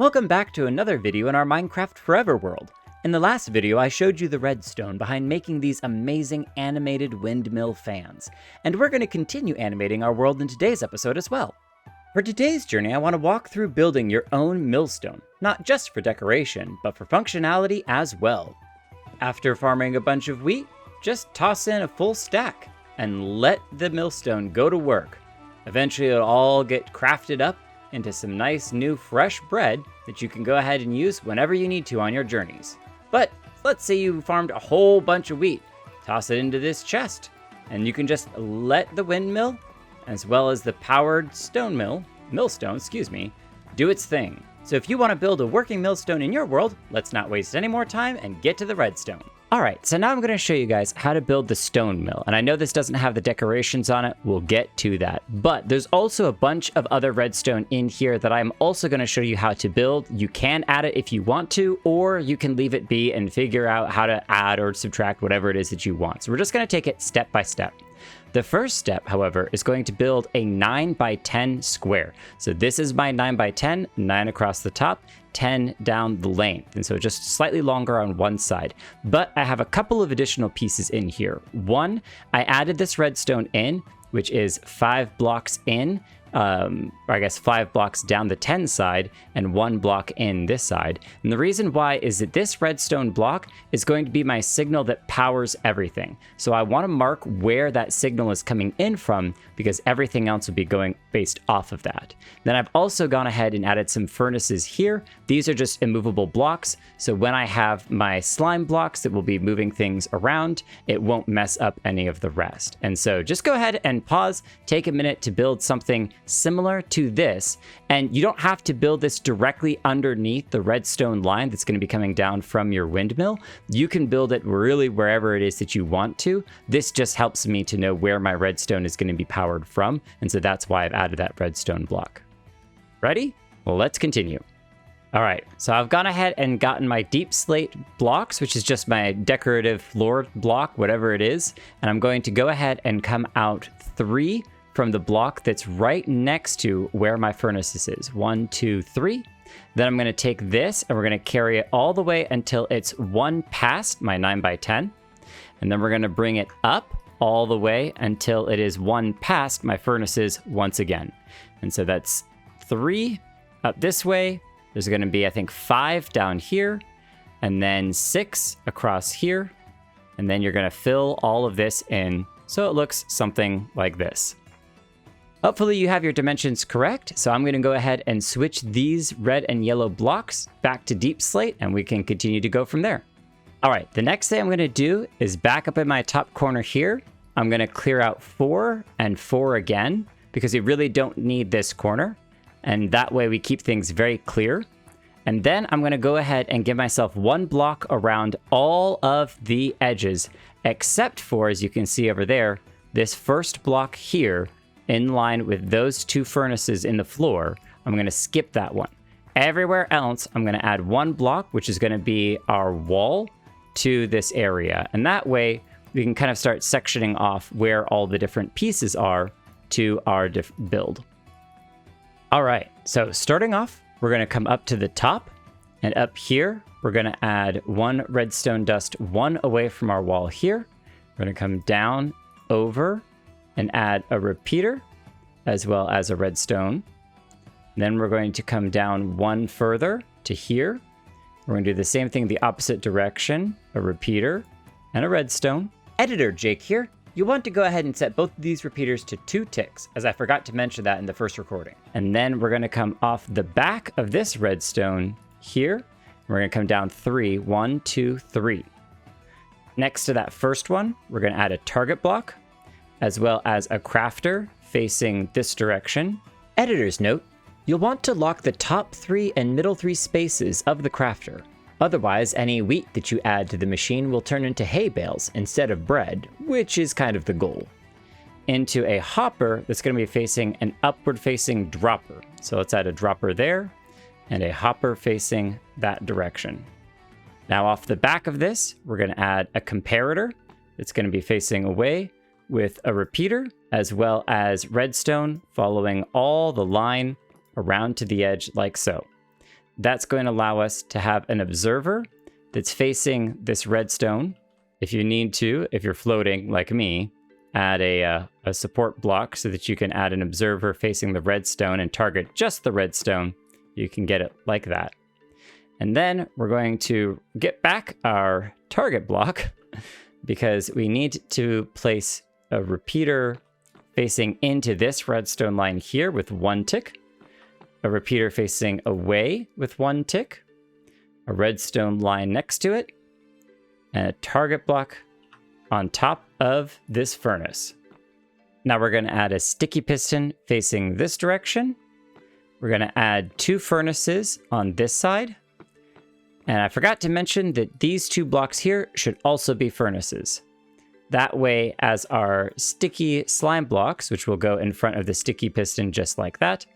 Welcome back to another video in our Minecraft Forever world. In the last video, I showed you the redstone behind making these amazing animated windmill fans, and we're going to continue animating our world in today's episode as well. For today's journey, I want to walk through building your own millstone, not just for decoration, but for functionality as well. After farming a bunch of wheat, just toss in a full stack and let the millstone go to work. Eventually it'll all get crafted up into some nice new fresh bread that you can go ahead and use whenever you need to on your journeys. But let's say you farmed a whole bunch of wheat, toss it into this chest, and you can just let the windmill, as well as the powered millstone, do its thing. So if you want to build a working millstone in your world, let's not waste any more time and get to the redstone. Alright, so now I'm going to show you guys how to build the stone mill, and I know this doesn't have the decorations on it, we'll get to that. But there's also a bunch of other redstone in here that I'm also going to show you how to build. You can add it if you want to, or you can leave it be and figure out how to add or subtract whatever it is that you want. So we're just going to take it step by step. The first step, however, is going to build a 9x10 square. So this is my 9x10, 9 across the top, 10 down the length, and so just slightly longer on one side. But I have a couple of additional pieces in here. One, I added this redstone in, which is 5 blocks in, or I guess 5 blocks down the 10 side and 1 block in this side. And the reason why is that this redstone block is going to be my signal that powers everything. So I want to mark where that signal is coming in from, because everything else will be going based off of that. Then I've also gone ahead and added some furnaces here. These are just immovable blocks, so when I have my slime blocks that will be moving things around, it won't mess up any of the rest. And so just go ahead and pause, take a minute to build something similar to this, and you don't have to build this directly underneath the redstone line that's going to be coming down from your windmill. You can build it really wherever it is that you want to. This just helps me to know where my redstone is going to be powered from, and so that's why I've added that redstone block. Ready? Well, let's continue. All right, so I've gone ahead and gotten my deep slate blocks, which is just my decorative floor block, whatever it is, and I'm going to go ahead and come out 3 from the block that's right next to where my furnaces is. 1, 2, 3. Then I'm going to take this and we're going to carry it all the way until it's 1 past my 9x10. And then we're going to bring it up all the way until it is 1 past my furnaces once again. And so that's 3 up this way. There's going to be, I think, 5 down here, and then 6 across here. And then you're going to fill all of this in so it looks something like this. Hopefully you have your dimensions correct, so I'm going to go ahead and switch these red and yellow blocks back to deep slate, and we can continue to go from there. All right, the next thing I'm going to do is back up in my top corner here. I'm going to clear out 4 and 4 again, because we really don't need this corner, and that way we keep things very clear. And then I'm going to go ahead and give myself 1 block around all of the edges, except for, as you can see over there, this first block here, in line with those 2 furnaces in the floor. I'm going to skip that one. Everywhere else, I'm going to add 1 block, which is going to be our wall to this area. And that way, we can kind of start sectioning off where all the different pieces are to our build. All right, so starting off, we're going to come up to the top. And up here, we're going to add 1 redstone dust 1 away from our wall here. We're going to come down over and add a repeater as well as a redstone. Then we're going to come down 1 further to here. We're going to do the same thing the opposite direction, a repeater and a redstone. Editor Jake here. You want to go ahead and set both of these repeaters to 2 ticks, as I forgot to mention that in the first recording. And then we're going to come off the back of this redstone here. We're going to come down 3, 1, 2, 3. Next to that first one, we're going to add a target block, as well as a crafter facing this direction. Editor's note, you'll want to lock the top 3 and middle 3 spaces of the crafter. Otherwise, any wheat that you add to the machine will turn into hay bales instead of bread, which is kind of the goal. Into a hopper that's going to be facing an upward facing dropper. So let's add a dropper there and a hopper facing that direction. Now off the back of this, we're going to add a comparator that's going to be facing away, with a repeater, as well as redstone following all the line around to the edge like so. that's going to allow us to have an observer that's facing this redstone. If you need to, if you're floating like me, add a support block so that you can add an observer facing the redstone and target just the redstone. You can get it like that. And then we're going to get back our target block because we need to place a repeater facing into this redstone line here with 1 tick, a repeater facing away with 1 tick, a redstone line next to it, and a target block on top of this furnace. Now we're going to add a sticky piston facing this direction. We're going to add 2 furnaces on this side. And I forgot to mention that these 2 blocks here should also be furnaces. That way, as our sticky slime blocks, which will go in front of the sticky piston just like that,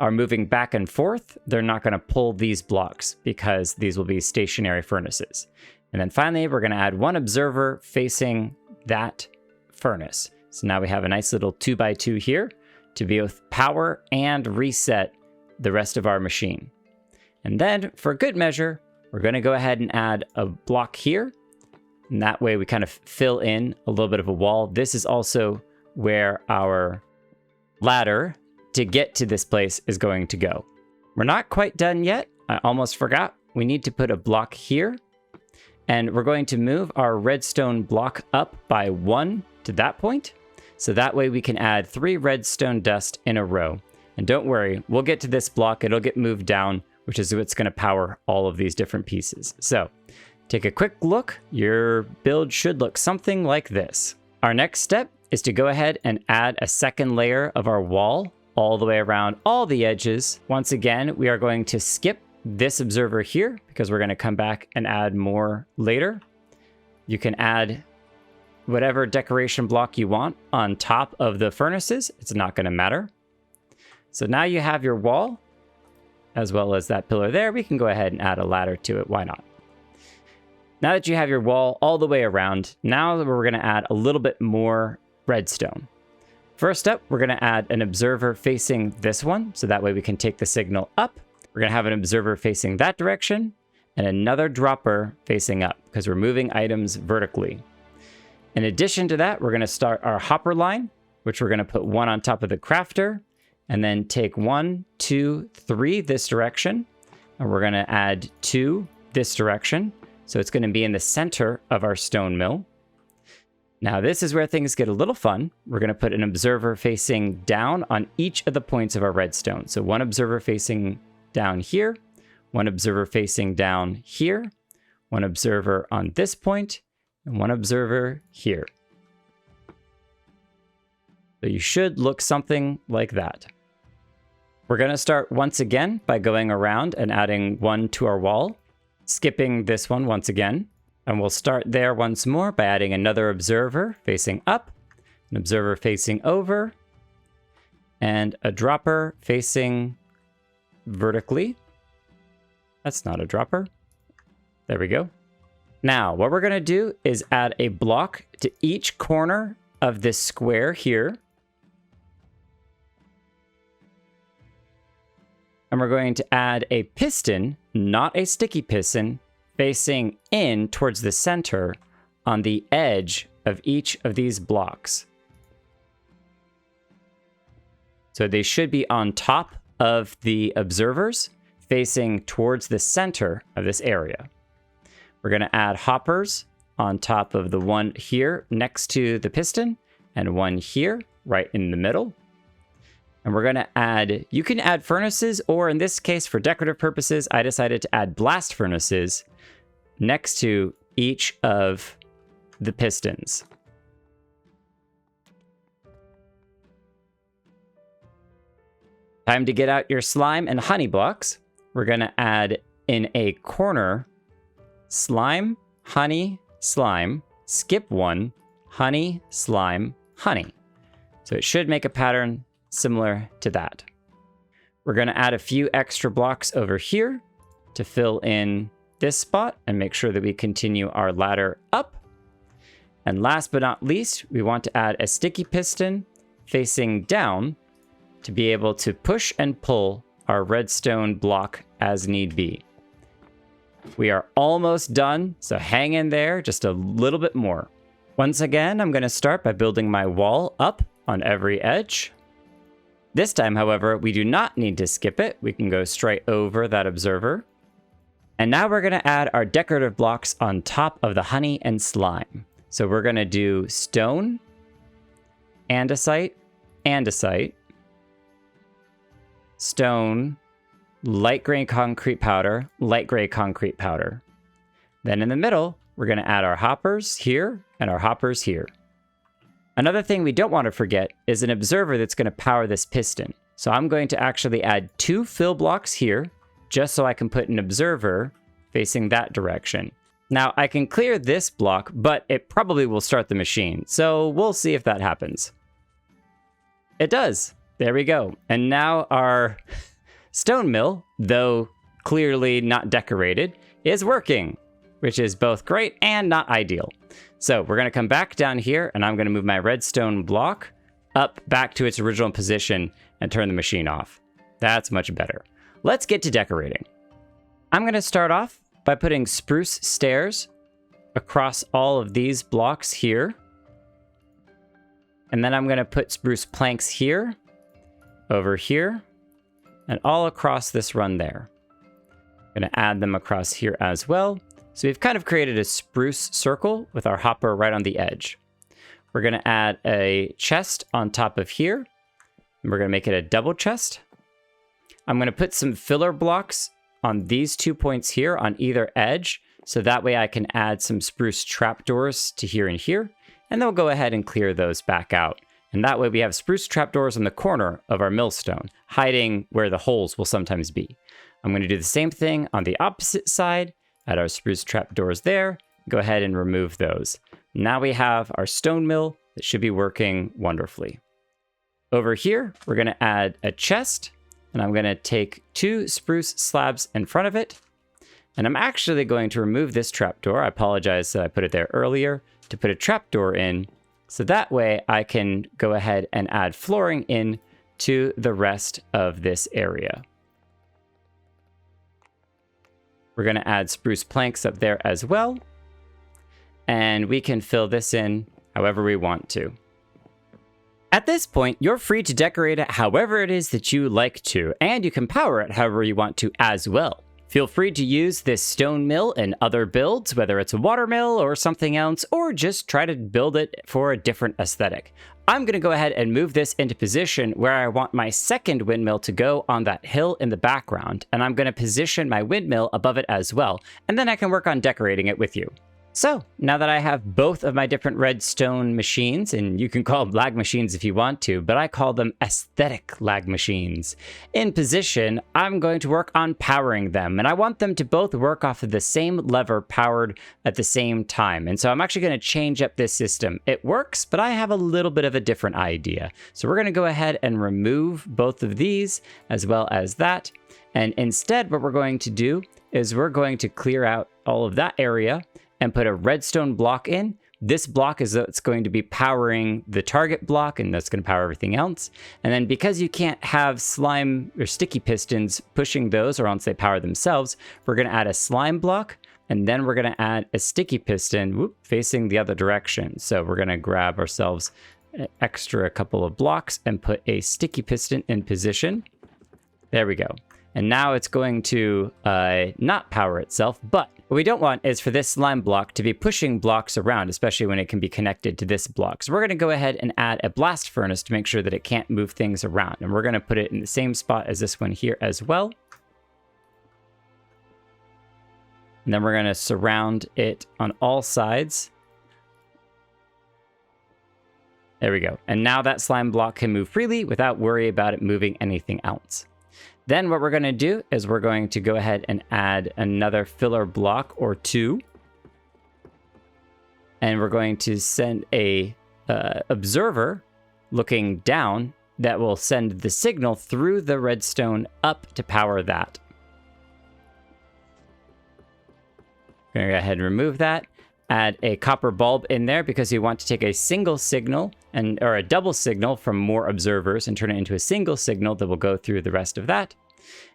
are moving back and forth, they're not going to pull these blocks because these will be stationary furnaces. And then finally, we're going to add 1 observer facing that furnace. So now we have a nice little 2x2 here to both power and reset the rest of our machine. And then, for good measure, we're going to go ahead and add a block here. And that way we kind of fill in a little bit of a wall. This is also where our ladder to get to this place is going to go. We're not quite done yet. I almost forgot. We need to put a block here. And we're going to move our redstone block up by 1 to that point. So that way we can add 3 redstone dust in a row. And don't worry, we'll get to this block. It'll get moved down, which is what's going to power all of these different pieces. So take a quick look. Your build should look something like this. Our next step is to go ahead and add a second layer of our wall all the way around all the edges. Once again, we are going to skip this observer here because we're going to come back and add more later. You can add whatever decoration block you want on top of the furnaces. It's not going to matter. So now you have your wall as well as that pillar there. We can go ahead and add a ladder to it. Why not? Now that you have your wall all the way around, now we're going to add a little bit more redstone. First up, we're going to add an observer facing this one, so that way we can take the signal up. We're going to have an observer facing that direction, and another dropper facing up, because we're moving items vertically. In addition to that, we're going to start our hopper line, which we're going to put 1 on top of the crafter, and then take 1, 2, 3 this direction, and we're going to add 2 this direction. So it's going to be in the center of our stone mill. Now this is where things get a little fun. We're going to put an observer facing down on each of the points of our redstone. So 1 observer facing down here, 1 observer facing down here, 1 observer on this point, and 1 observer here. So you should look something like that. We're going to start once again by going around and adding 1 to our wall. Skipping this one once again, and we'll start there once more by adding another observer facing up, an observer facing over, and a dropper facing vertically. That's not a dropper. There we go. Now, what we're going to do is add a block to each corner of this square here. And we're going to add a piston, not a sticky piston, facing in towards the center on the edge of each of these blocks. So they should be on top of the observers, facing towards the center of this area. We're going to add hoppers on top of the one here next to the piston, and 1 here, right in the middle. And we're going to add, you can add furnaces, or in this case, for decorative purposes, I decided to add blast furnaces next to each of the pistons. Time to get out your slime and honey blocks. We're going to add in a corner, slime, honey, slime, skip 1, honey, slime, honey. So it should make a pattern similar to that. We're going to add a few extra blocks over here to fill in this spot and make sure that we continue our ladder up. And last but not least, we want to add a sticky piston facing down to be able to push and pull our redstone block as need be. We are almost done, so hang in there just a little bit more. Once again, I'm going to start by building my wall up on every edge. This time, however, we do not need to skip it. We can go straight over that observer. And now we're going to add our decorative blocks on top of the honey and slime. So we're going to do stone, andesite, andesite, stone, light gray concrete powder, light gray concrete powder. Then in the middle, we're going to add our hoppers here and our hoppers here. Another thing we don't want to forget is an observer that's going to power this piston. So I'm going to actually add 2 fill blocks here, just so I can put an observer facing that direction. Now I can clear this block, but it probably will start the machine. So we'll see if that happens. It does. There we go. And now our stone mill, though clearly not decorated, is working, which is both great and not ideal. So we're going to come back down here, and I'm going to move my redstone block up back to its original position and turn the machine off. That's much better. Let's get to decorating. I'm going to start off by putting spruce stairs across all of these blocks here. And then I'm going to put spruce planks here, over here, and all across this run there. I'm going to add them across here as well. So we've kind of created a spruce circle with our hopper right on the edge. We're going to add a chest on top of here. And we're going to make it a double chest. I'm going to put some filler blocks on these 2 points here on either edge. So that way I can add some spruce trapdoors to here and here. And then we'll go ahead and clear those back out. And that way we have spruce trapdoors on the corner of our millstone, hiding where the holes will sometimes be. I'm going to do the same thing on the opposite side, add our spruce trapdoors there, go ahead and remove those. Now we have our stone mill that should be working wonderfully. Over here, we're going to add a chest, and I'm going to take 2 spruce slabs in front of it. And I'm actually going to remove this trapdoor. I apologize that I put it there earlier, to put a trapdoor in. So that way I can go ahead and add flooring in to the rest of this area. We're going to add spruce planks up there as well. And we can fill this in however we want to. At this point, you're free to decorate it however it is that you like to, and you can power it however you want to as well. Feel free to use this stone mill in other builds, whether it's a water mill or something else, or just try to build it for a different aesthetic. I'm going to go ahead and move this into position where I want my second windmill to go on that hill in the background, and I'm going to position my windmill above it as well, and then I can work on decorating it with you. So, now that I have both of my different redstone machines, and you can call them lag machines if you want to, but I call them aesthetic lag machines, in position, I'm going to work on powering them, and I want them to both work off of the same lever powered at the same time. And so I'm actually going to change up this system. It works, but I have a little bit of a different idea. So we're going to go ahead and remove both of these, as well as that. And instead, what we're going to do is we're going to clear out all of that area and put a redstone block in. This block is what's going to be powering the target block, and that's going to power everything else. And then because you can't have slime or sticky pistons pushing those, or else they power themselves, we're going to add a slime block, and then we're going to add a sticky piston facing the other direction. So we're going to grab ourselves an extra couple of blocks and put a sticky piston in position. There we go. And now it's going to not power itself, but what we don't want is for this slime block to be pushing blocks around, especially when it can be connected to this block. So we're going to go ahead and add a blast furnace to make sure that it can't move things around. And we're going to put it in the same spot as this one here as well. And then we're going to surround it on all sides. There we go. And now that slime block can move freely without worry about it moving anything else. Then what we're going to do is we're going to go ahead and add another filler block or 2. And we're going to send a observer looking down that will send the signal through the redstone up to power that. I'm going to go ahead and remove that. Add a copper bulb in there because you want to take a single signal or a double signal from more observers and turn it into a single signal that will go through the rest of that.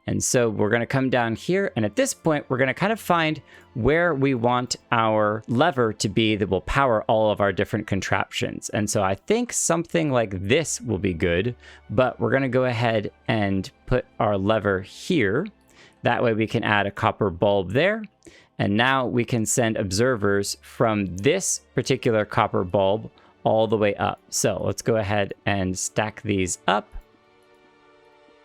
And so we're going to come down here, and at this point, we're going to kind of find where we want our lever to be that will power all of our different contraptions. And so I think something like this will be good, but we're going to go ahead and put our lever here. That way we can add a copper bulb there. And now we can send observers from this particular copper bulb all the way up. So let's go ahead and stack these up.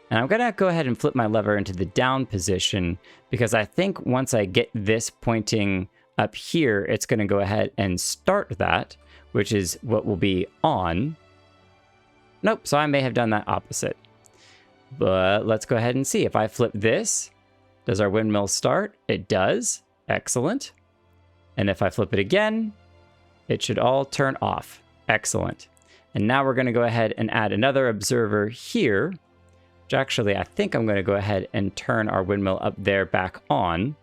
And I'm gonna go ahead and flip my lever into the down position because I think once I get this pointing up here, it's gonna go ahead and start that, which is what will be on. Nope, so I may have done that opposite. But let's go ahead and see. If I flip this, does our windmill start? It does. Excellent. And if I flip it again, it should all turn off. Excellent. And now we're going to go ahead and add another observer here, which actually I think I'm going to go ahead and turn our windmill up there back on,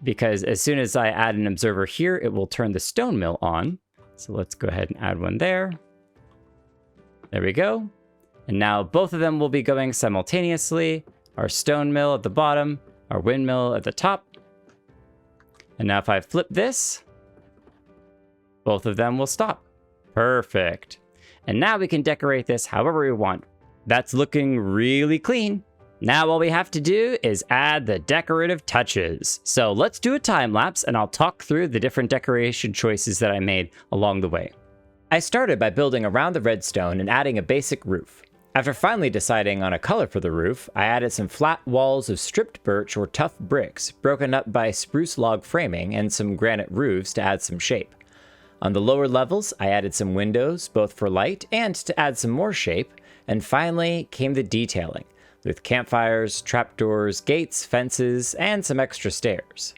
because as soon as I add an observer here, it will turn the stone mill on. So let's go ahead and add one there. There we go. And now both of them will be going simultaneously. Our stone mill at the bottom, our windmill at the top. And now if I flip this, both of them will stop. Perfect. And now we can decorate this however we want. That's looking really clean. Now all we have to do is add the decorative touches. So let's do a time lapse and I'll talk through the different decoration choices that I made along the way. I started by building around the redstone and adding a basic roof. After finally deciding on a color for the roof, I added some flat walls of stripped birch or tough bricks, broken up by spruce log framing and some granite roofs to add some shape. On the lower levels, I added some windows, both for light and to add some more shape, and finally came the detailing, with campfires, trapdoors, gates, fences, and some extra stairs.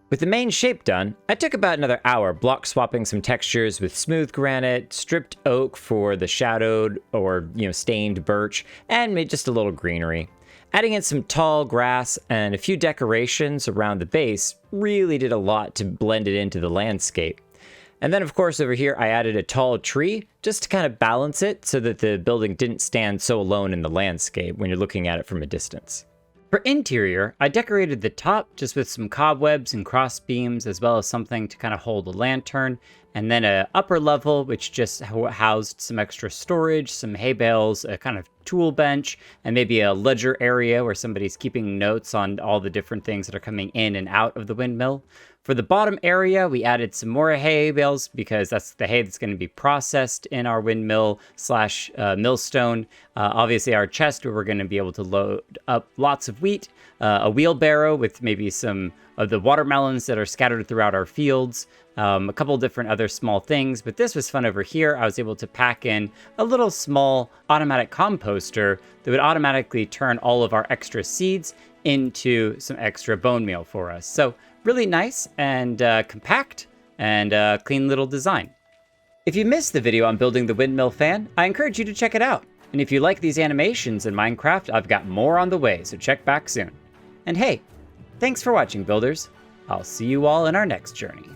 With the main shape done, I took about another hour block swapping some textures with smooth granite, stripped oak for the shadowed or stained birch, and made just a little greenery. Adding in some tall grass and a few decorations around the base really did a lot to blend it into the landscape. And then of course over here I added a tall tree just to kind of balance it so that the building didn't stand so alone in the landscape when you're looking at it from a distance. For interior, I decorated the top just with some cobwebs and cross beams, as well as something to kind of hold a lantern, and then an upper level which just housed some extra storage, some hay bales, a kind of tool bench, and maybe a ledger area where somebody's keeping notes on all the different things that are coming in and out of the windmill. For the bottom area, we added some more hay bales because that's the hay that's going to be processed in our windmill slash millstone. Obviously our chest where we're going to be able to load up lots of wheat, a wheelbarrow with maybe some of the watermelons that are scattered throughout our fields, a couple different other small things, but this was fun over here. I was able to pack in a little small automatic composter that would automatically turn all of our extra seeds into some extra bone meal for us. So really nice and compact and clean little design. If you missed the video on building the windmill fan, I encourage you to check it out. And if you like these animations in Minecraft, I've got more on the way, so check back soon. And hey, thanks for watching, builders. I'll see you all in our next journey.